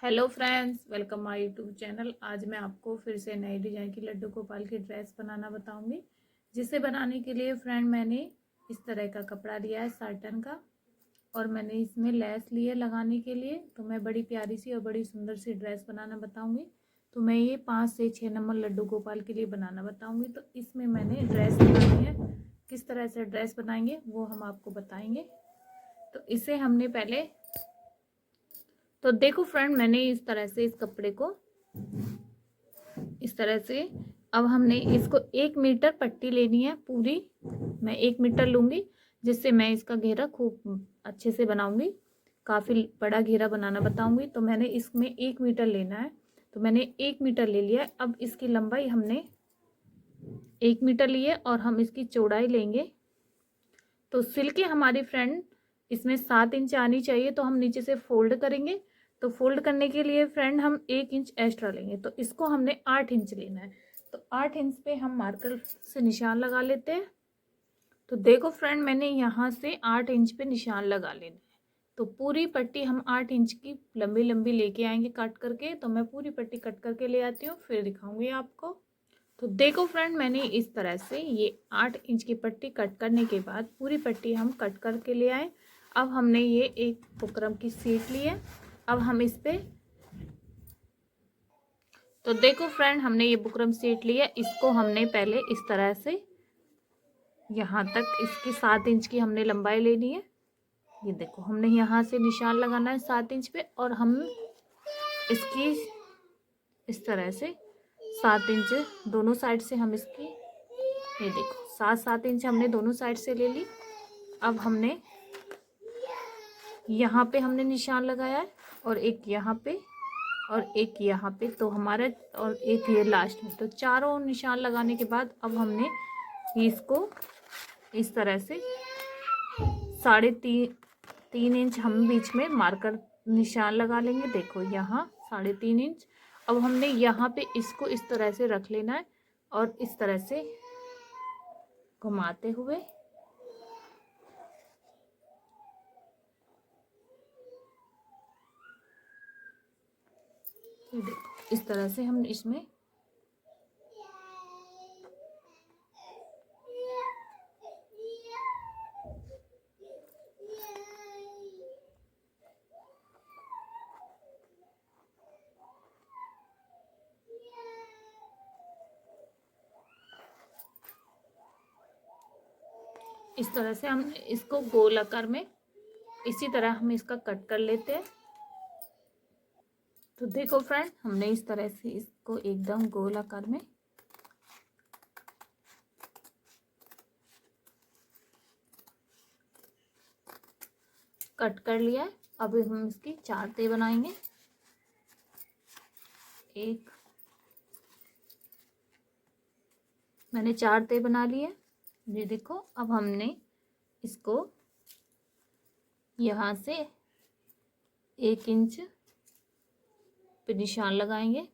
Hello friends, welcome my YouTube channel. आज मैं आपको फिर से नई डिजाइन की लड्डू गोपाल की ड्रेस बनाना बताऊंगी। जिसे बनाने के लिए फ्रेंड मैंने इस तरह का कपड़ा लिया है साटन का, और मैंने इसमें लेस ली है लगाने के लिए। तो मैं बड़ी प्यारी सी और बड़ी सुंदर सी ड्रेस बनाना बताऊंगी। तो मैं ये 5 से 6 नंबर लड्डू गोपाल के लिए बनाना बताऊंगी। तो इसमें मैंने ड्रेस बनानी है। किस तरह से ड्रेस बनाएंगे वो हम आपको बताएंगे। तो इसे हमने पहले, तो देखो फ्रेंड, मैंने इस तरह से इस कपड़े को इस तरह से, अब हमने इसको 1 मीटर पट्टी लेनी है पूरी। मैं 1 मीटर लूंगी, जिससे मैं इसका घेरा खूब अच्छे से बनाऊंगी। काफी बड़ा घेरा बनाना बताऊंगी। तो मैंने इसमें 1 मीटर लेना है। तो मैंने 1 मीटर ले लिया। अब इसकी लंबाई हमने 1 मीटर ली है और हम इसकी चौड़ाई लेंगे। तो सिल्के हमारी फ्रेंड इसमें 7 इंच आनी चाहिए। तो हम नीचे से फोल्ड करेंगे। तो फोल्ड करने के लिए फ्रेंड हम 1 इंच एक्स्ट्रा लेंगे। तो इसको हमने 8 इंच लेना है। तो 8 इंच पे हम मार्कर से निशान लगा लेते हैं। तो देखो फ्रेंड, मैंने यहाँ से 8 इंच पे निशान लगा लेना है। तो पूरी पट्टी हम 8 इंच की लंबी लंबी लेके आएंगे कट करके। तो मैं पूरी पट्टी कट करके ले आती हूँ, फिर दिखाऊंगी आपको। तो देखो फ्रेंड, मैंने इस तरह से ये 8 इंच की पट्टी कट करने के बाद पूरी पट्टी हम कट करके ले आए। अब हमने ये एक बुकरम की शीट ली है। अब हम इस पे, तो देखो फ्रेंड, हमने ये बुकरम शीट ली है। इसको हमने पहले इस तरह से यहाँ तक, इसकी 7 इंच की हमने लंबाई लेनी है। ये देखो, हमने यहाँ से निशान लगाना है 7 इंच पे, और हम इसकी इस तरह से 7 इंच दोनों साइड से हम इसकी, ये देखो 7-7 इंच हमने दोनों साइड से ले ली। अब हमने यहाँ पे हमने निशान लगाया है, और एक यहाँ पे और एक यहाँ पे, तो हमारा, और एक ये लास्ट में। तो चारों निशान लगाने के बाद अब हमने इसको इस तरह से 3.5 इंच हम बीच में मार्कर निशान लगा लेंगे। देखो यहाँ 3.5 इंच। अब हमने यहाँ पे इसको इस तरह से रख लेना है, और इस तरह से घुमाते हुए, ये देखो इस तरह से हम इसमें, इस तरह से हम इसको गोल आकार में इसी तरह हम इसका कट कर लेते हैं। तो देखो फ्रेंड, हमने इस तरह से इसको एकदम गोल आकार में कट कर लिया है। अब हम इसकी 4 तह बनाएंगे। एक, मैंने 4 तह बना ली है। ये देखो, अब हमने इसको यहाँ से 1 इंच पे निशान लगाएंगे,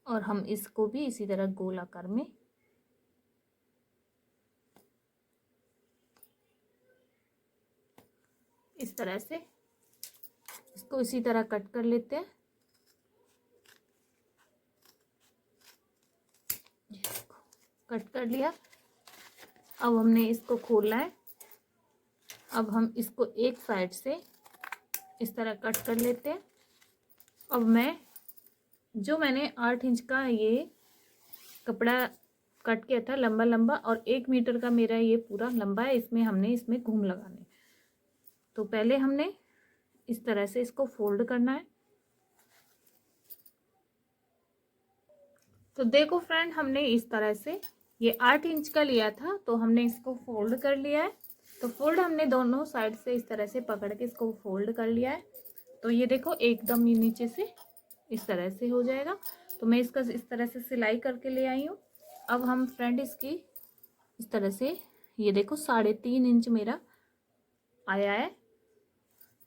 और हम इसको भी इसी तरह गोल आकार में इस तरह से इसको इसी तरह कट कर लेते हैं। कट कर लिया। अब हमने इसको खोलना है। अब हम इसको एक साइड से इस तरह कट कर लेते हैं। अब मैंने 8 इंच का ये कपड़ा कट किया था लंबा लंबा, और 1 मीटर का मेरा ये पूरा लंबा है। इसमें घूम लगाने। तो पहले हमने इस तरह से इसको फोल्ड करना है। तो देखो फ्रेंड, हमने इस तरह से ये 8 इंच का लिया था, तो हमने इसको फोल्ड कर लिया है। तो फोल्ड हमने दोनों साइड से इस तरह से पकड़ के इसको फोल्ड कर लिया है। तो ये देखो एकदम नीचे से इस तरह से हो जाएगा। तो मैं इसका इस तरह से सिलाई करके ले आई हूँ। अब हम फ्रेंड इसकी इस तरह से, ये देखो 3.5 इंच मेरा आया है।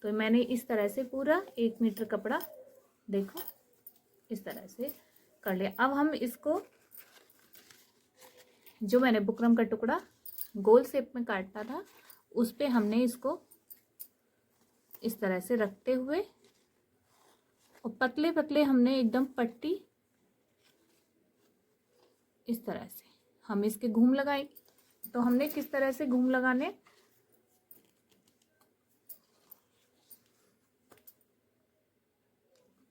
तो मैंने इस तरह से पूरा 1 मीटर कपड़ा, देखो इस तरह से कर लिया। अब हम इसको, जो मैंने बुकरम का टुकड़ा गोल शेप में काटा था, उस पे हमने इसको इस तरह से रखते हुए और पतले पतले हमने एकदम पट्टी इस तरह से हम इसके घूम लगाएंगे। तो हमने किस तरह से घूम लगाने,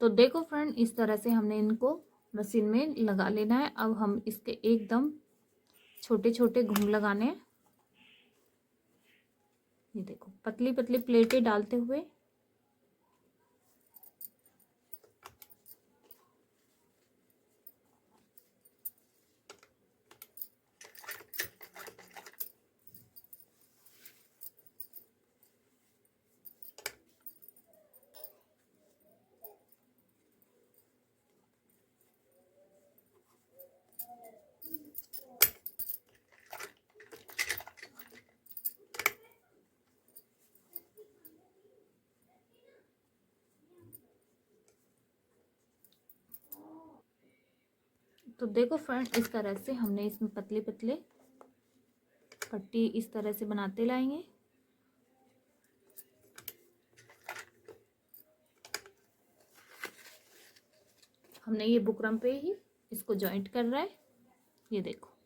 तो देखो फ्रेंड इस तरह से हमने इनको मशीन में लगा लेना है। अब हम इसके एकदम छोटे छोटे घूम लगाने हैं। ये देखो पतली पतली प्लेटें डालते हुए तो देखो फ्रेंड इस तरह से हमने इसमें पतले पतले पट्टी इस तरह से बनाते लाएंगे। हमने ये बुकरम पे ही इसको जॉइंट कर रहा है। ये देखो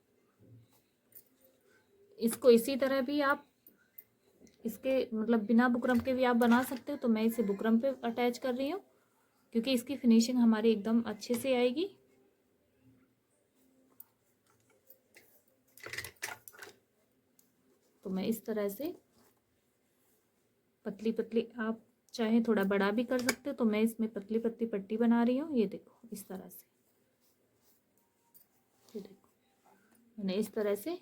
इसको इसी तरह भी आप इसके मतलब बिना बुकरम के भी आप बना सकते हो। तो मैं इसे बुकरम पे अटैच कर रही हूँ क्योंकि इसकी फिनिशिंग हमारी एकदम अच्छे से आएगी। तो मैं इस तरह से पतली पतली, आप चाहे थोड़ा बड़ा भी कर सकते हो। तो मैं इसमें पतली पतली पट्टी बना रही हूँ। ये देखो इस तरह से, ये देखो मैंने इस तरह से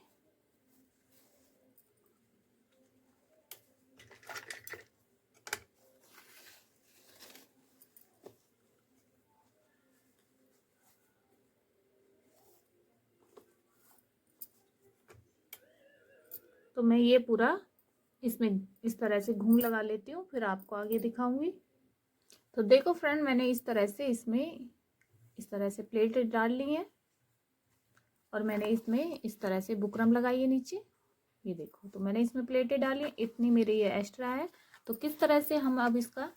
तो मैं ये पूरा इसमें इस तरह से घूम लगा लेती हूँ, फिर आपको आगे दिखाऊंगी। तो देखो फ्रेंड मैंने इस तरह से इसमें इस तरह से प्लेट डाल ली है और मैंने इसमें इस तरह से बुकरम लगाई है नीचे। ये देखो तो मैंने इसमें प्लेटें डाली, इतनी मेरी ये एक्स्ट्रा है। तो किस तरह से हम अब इसका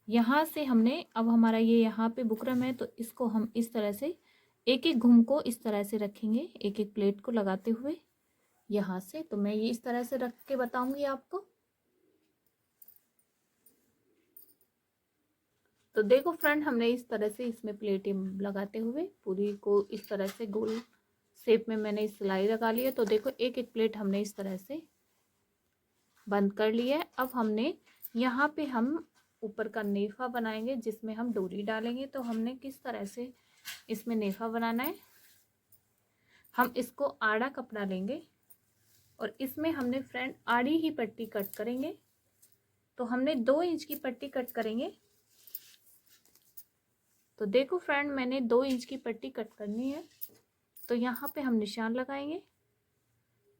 यहाँ से हमने अब हमारा ये यहाँ पे बुकरम है तो इसको हम इस तरह से एक एक घूम को इस तरह से रखेंगे, एक एक प्लेट को लगाते हुए यहाँ से। तो मैं ये इस तरह से रख के बताऊंगी आपको। तो देखो फ्रेंड हमने इस तरह से इसमें प्लेटें लगाते हुए पूरी को इस तरह से गोल शेप में मैंने सिलाई लगा ली है। तो देखो एक एक प्लेट हमने इस तरह से बंद कर लिया है। अब हमने यहाँ पे हम ऊपर का नेफा बनाएंगे जिसमें हम डोरी डालेंगे। तो हमने किस तरह से इसमें नेफा बनाना है, हम इसको आड़ा कपड़ा लेंगे और इसमें हमने फ्रेंड आड़ी ही पट्टी कट करेंगे। तो हमने 2 इंच की पट्टी कट करेंगे। तो देखो फ्रेंड मैंने 2 इंच की पट्टी कट करनी है। तो यहाँ पे हम निशान लगाएंगे,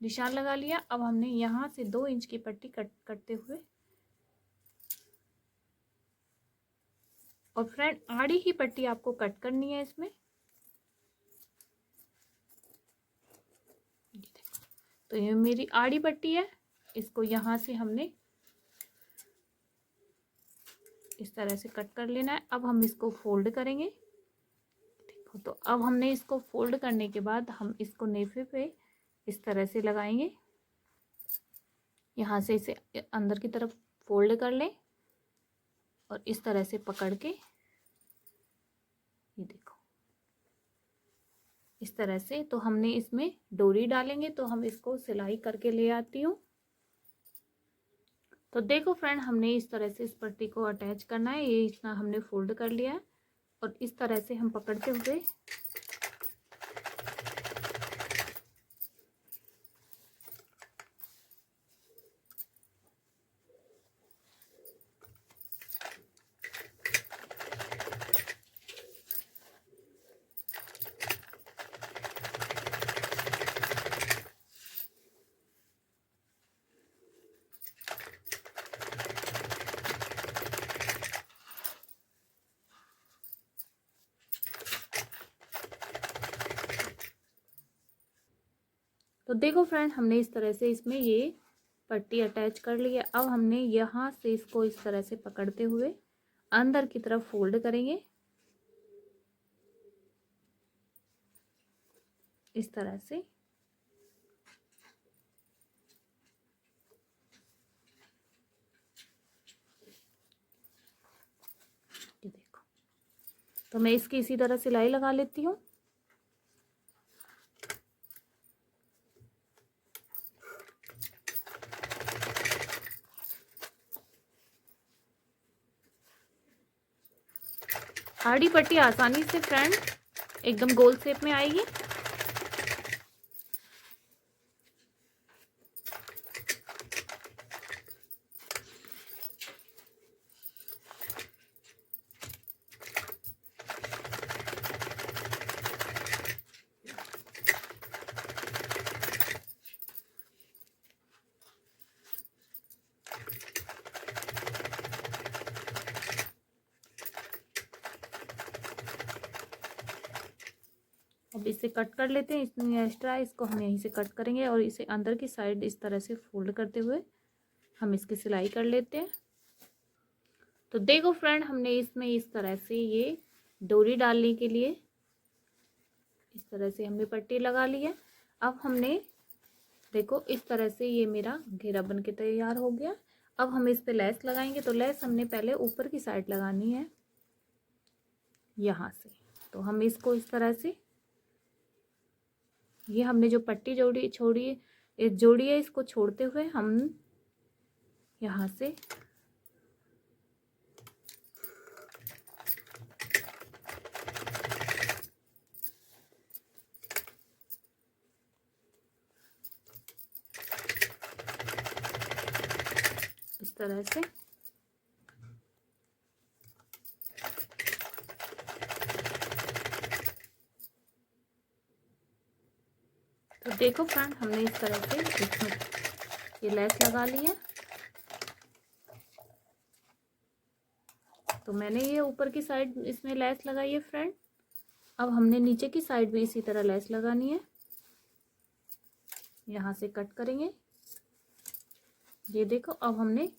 निशान लगा लिया। अब हमने यहाँ से 2 इंच की पट्टी करते हुए और फ्रेंड आड़ी ही पट्टी आपको कट करनी है इसमें। तो ये मेरी आड़ी पट्टी है, इसको यहाँ से हमने इस तरह से कट कर लेना है। अब हम इसको फोल्ड करेंगे। देखो तो अब हमने इसको फोल्ड करने के बाद हम इसको नेफे पे इस तरह से लगाएंगे। यहाँ से इसे अंदर की तरफ फोल्ड कर लें और इस तरह से पकड़ के ये देखो इस तरह से। तो हमने इसमें डोरी डालेंगे। तो हम इसको सिलाई करके ले आती हूँ। तो देखो फ्रेंड हमने इस तरह से इस पट्टी को अटैच करना है। ये इतना हमने फोल्ड कर लिया है और इस तरह से हम पकड़ते हुए तो देखो फ्रेंड हमने इस तरह से इसमें ये पट्टी अटैच कर ली है। अब हमने यहाँ से इसको इस तरह से पकड़ते हुए अंदर की तरफ फोल्ड करेंगे इस तरह से। ये देखो, तो मैं इसकी इसी तरह सिलाई लगा लेती हूँ। आड़ी पट्टी आसानी से फ्रेंड एकदम गोल शेप में आएगी। अब इसे कट कर लेते हैं, इसमें एक्स्ट्रा है इसको हम यहीं से कट करेंगे और इसे अंदर की साइड इस तरह से फोल्ड करते हुए हम इसकी सिलाई कर लेते हैं। तो देखो फ्रेंड, हमने इसमें इस तरह से ये डोरी डालने के लिए इस तरह से हमने पट्टी लगा ली है। अब हमने देखो इस तरह से ये मेरा घेरा बन के तैयार हो गया। अब हम इस पे लेस लगाएंगे। तो लेस हमने पहले ऊपर की साइड लगानी है यहाँ से। तो हम इसको इस तरह से, ये हमने जो पट्टी जोड़ी है इसको छोड़ते हुए हम यहाँ से इस तरह से तो देखो फ्रेंड, हमने इस तरह से इसमें ये लेस लगा ली है। तो मैंने ये ऊपर की साइड इसमें लेस लगाई है फ्रेंड। अब हमने नीचे की साइड भी इसी तरह लेस लगानी है। यहाँ से कट करेंगे। ये देखो, अब हमने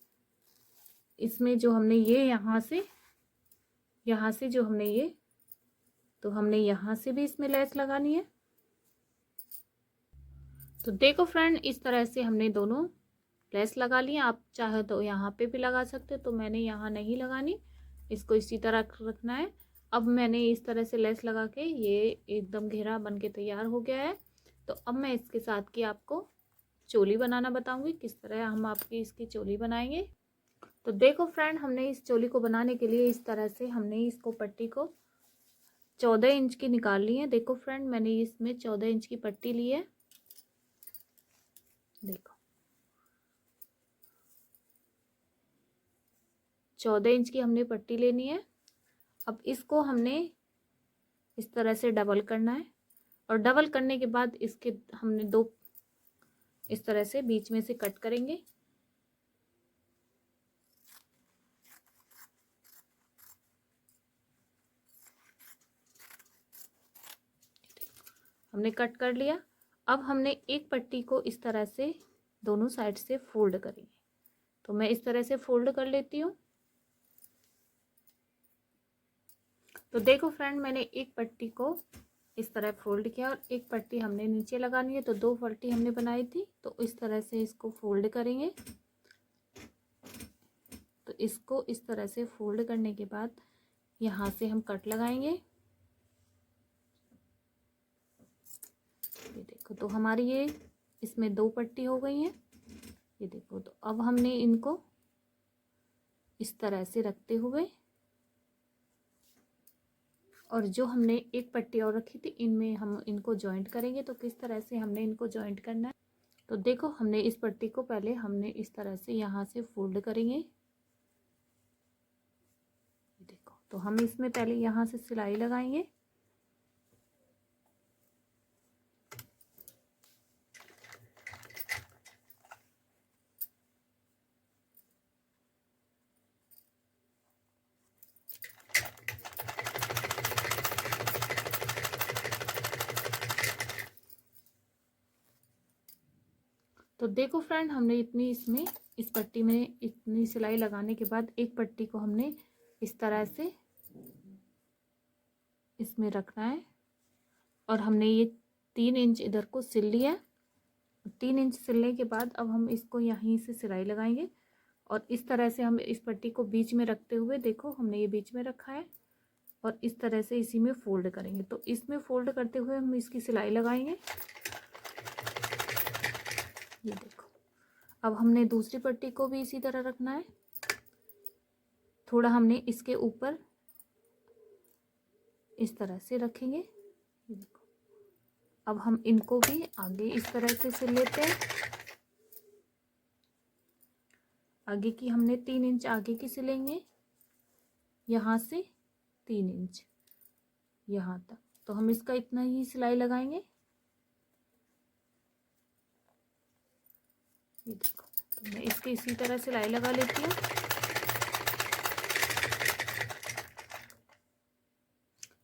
इसमें जो हमने ये यहाँ से जो हमने ये, तो हमने यहाँ से भी इसमें लेस लगानी है। तो देखो फ्रेंड, इस तरह से हमने दोनों लेस लगा लिए। आप चाहे तो यहाँ पे भी लगा सकते हो, तो मैंने यहाँ नहीं लगानी, इसको इसी तरह रखना है। अब मैंने इस तरह से लेस लगा के ये एकदम घेरा बन के तैयार हो गया है। तो अब मैं इसके साथ की आपको चोली बनाना बताऊंगी, किस तरह हम आपकी इसकी चोली बनाएंगे। तो देखो फ्रेंड, हमने इस चोली को बनाने के लिए इस तरह से हमने इसको पट्टी को 14 इंच की निकाल ली है। देखो फ्रेंड, मैंने इसमें 14 इंच की पट्टी ली है। देखो 14 इंच की हमने पट्टी लेनी है। अब इसको हमने इस तरह से डबल करना है और डबल करने के बाद इसके हमने दो इस तरह से बीच में से कट करेंगे। हमने कट कर लिया। अब हमने एक पट्टी को इस तरह से दोनों साइड से फोल्ड करेंगे। तो मैं इस तरह से फोल्ड कर लेती हूँ। तो देखो फ्रेंड, मैंने एक पट्टी को इस तरह फोल्ड किया और एक पट्टी हमने नीचे लगानी है। तो दो पट्टी हमने बनाई थी, तो इस तरह से इसको फोल्ड करेंगे। तो इसको इस तरह से फोल्ड करने के बाद यहाँ से हम कट लगाएंगे। ये देखो, तो हमारी ये इसमें दो पट्टी हो गई है। ये देखो, तो अब हमने इनको इस तरह से रखते हुए और जो हमने एक पट्टी और रखी थी इनमें हम इनको जॉइंट करेंगे। तो किस तरह से हमने इनको जॉइंट करना है, तो देखो हमने इस पट्टी को पहले हमने इस तरह से यहाँ से फोल्ड करेंगे। देखो, तो हम इसमें पहले यहाँ से सिलाई लगाएंगे। तो देखो फ्रेंड, हमने इतनी इसमें इस पट्टी में इतनी सिलाई लगाने के बाद एक पट्टी को हमने इस तरह से इसमें रखना है। और हमने ये 3 इंच इधर को सिल लिया है। 3 इंच सिलने के बाद अब हम इसको यहीं से सिलाई लगाएंगे और इस तरह से हम इस पट्टी को बीच में रखते हुए, देखो हमने ये बीच में रखा है और इस तरह से इसी में फोल्ड करेंगे। तो इसमें फोल्ड करते हुए हम इसकी सिलाई लगाएंगे। ये देखो, अब हमने दूसरी पट्टी को भी इसी तरह रखना है। थोड़ा हमने इसके ऊपर इस तरह से रखेंगे। ये देखो, अब हम इनको भी आगे इस तरह से सिल लेते हैं। आगे की हमने 3 इंच आगे की सिलेंगे, यहाँ से 3 इंच यहाँ तक। तो हम इसका इतना ही सिलाई लगाएंगे। ये देखो, तो मैं इसके इसी तरह सिलाई लगा लेती हूँ।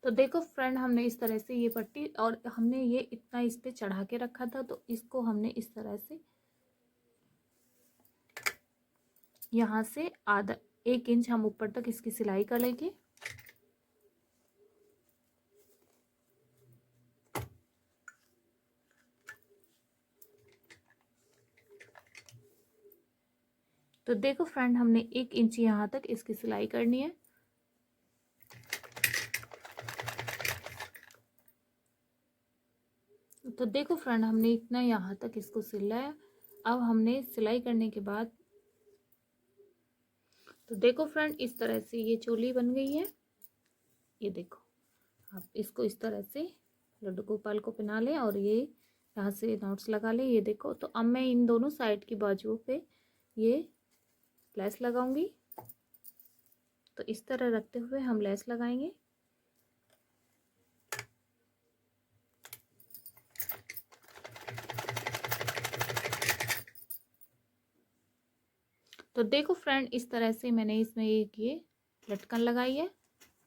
तो देखो फ्रेंड, हमने इस तरह से ये पट्टी, और हमने ये इतना इस पे चढ़ा के रखा था, तो इसको हमने इस तरह से यहाँ से आधा 1 इंच हम ऊपर तक इसकी सिलाई कर लेंगे। तो देखो फ्रेंड, हमने 1 इंच यहाँ तक इसकी सिलाई करनी है। तो देखो फ्रेंड, हमने इतना यहाँ तक इसको सिला है। अब हमने सिलाई करने के बाद, तो देखो फ्रेंड, इस तरह से ये चोली बन गई है। ये देखो, आप इसको इस तरह से लड्डू गोपाल को पहना लें और ये यहाँ से नॉट्स लगा लें। ये देखो, तो अब मैं इन दोनों साइड की बाजुओं पे ये लेस लगाऊंगी। तो इस तरह रखते हुए हम लेस लगाएंगे। तो देखो फ्रेंड, इस तरह से मैंने इसमें एक ये लटकन लगाई है,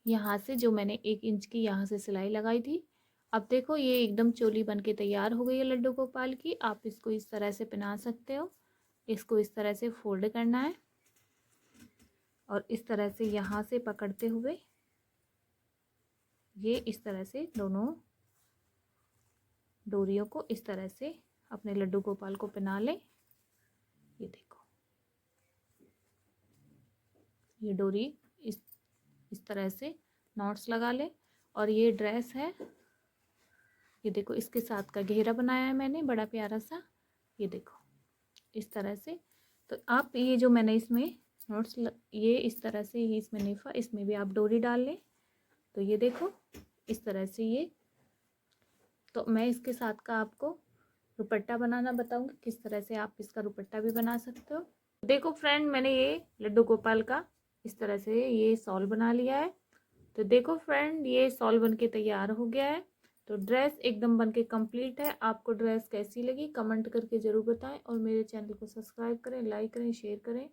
यहाँ से जो मैंने 1 इंच की यहाँ से सिलाई लगाई थी। अब देखो, ये एकदम चोली बन के तैयार हो गई है लड्डू गोपाल की। आप इसको इस तरह से पहना सकते हो। इसको इस तरह से फोल्ड करना है और इस तरह से यहाँ से पकड़ते हुए ये इस तरह से दोनों डोरियों को इस तरह से अपने लड्डू गोपाल को पहना लें। ये देखो, ये डोरी इस तरह से नॉट्स लगा ले। और ये ड्रेस है, ये देखो, इसके साथ का घेरा बनाया है मैंने बड़ा प्यारा सा। ये देखो, इस तरह से। तो आप ये जो मैंने इसमें नॉट्स ये इस तरह से ही इसमें नेफा, इसमें भी आप डोरी डाल लें। तो ये देखो, इस तरह से ये। तो मैं इसके साथ का आपको दुपट्टा बनाना बताऊंगी, किस तरह से आप इसका दुपट्टा भी बना सकते हो। देखो फ्रेंड, मैंने ये लड्डू गोपाल का इस तरह से ये सॉल बना लिया है। तो देखो फ्रेंड, ये सॉल बन के तैयार हो गया है। तो ड्रेस एकदम बन के कंप्लीट है। आपको ड्रेस कैसी लगी कमेंट करके ज़रूर बताएं और मेरे चैनल को सब्सक्राइब करें, लाइक करें, शेयर करें।